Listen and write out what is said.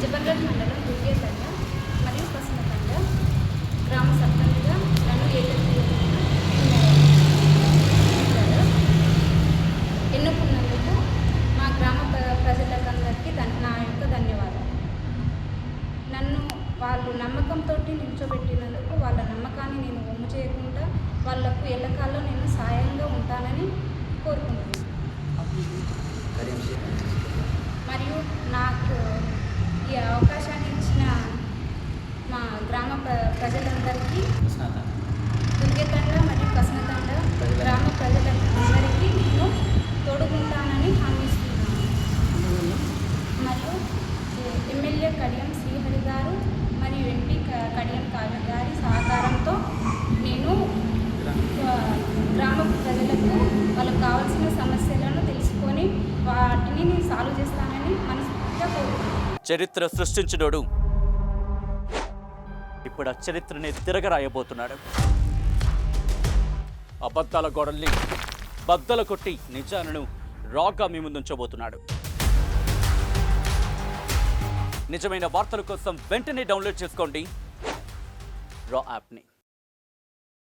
జబర్గఢ్ మండలం దుర్గేతండ మరియు పసుమతండ గ్రామ సర్పంచ్గా నన్ను ఎన్నుకున్నందుకు మా గ్రామ ప్రజలందరికీ నా యొక్క ధన్యవాదాలు. నన్ను వాళ్ళు నమ్మకంతో నిల్చోబెట్టినందుకు వాళ్ళ నమ్మకాన్ని నేను వమ్ము చేయకుండా వాళ్ళకు ఎల్లకాల్లో నేను సాయంగా ఉంటానని కోరుకుంటున్నాను. మరియు నాకు ఈ అవకాశాన్ని ఇచ్చిన మా గ్రామ ప్రజలందరికీ, దుర్గేతండ మరియు కస్నతండ గ్రామ ప్రజలందరికీ నేను తోడుకుంటానని హామీ ఇస్తున్నాను. మరియు ఎమ్మెల్యే కడియం శ్రీహరి గారు మరియు ఎంపీ కడియం కావ్య గారి సహకారంతో నేను గ్రామ ప్రజలకు వాళ్ళకు కావాల్సిన సమస్యలను తెలుసుకొని వాటిని నేను సాల్వ్ చేస్తానని మనస్ఫూర్తిగా కోరుకుంటున్నాను. చరిత్ర సృష్టించినోడు ఇప్పుడు ఆ చరిత్రని తిరగరాయబోతున్నాడు. అబద్ధాల గోడల్ని బద్దల కొట్టి నిజాలను రాగా మీ ముందుంచబోతున్నాడు. నిజమైన వార్తల కోసం వెంటనే డౌన్లోడ్ చేసుకోండి రా యాప్ని.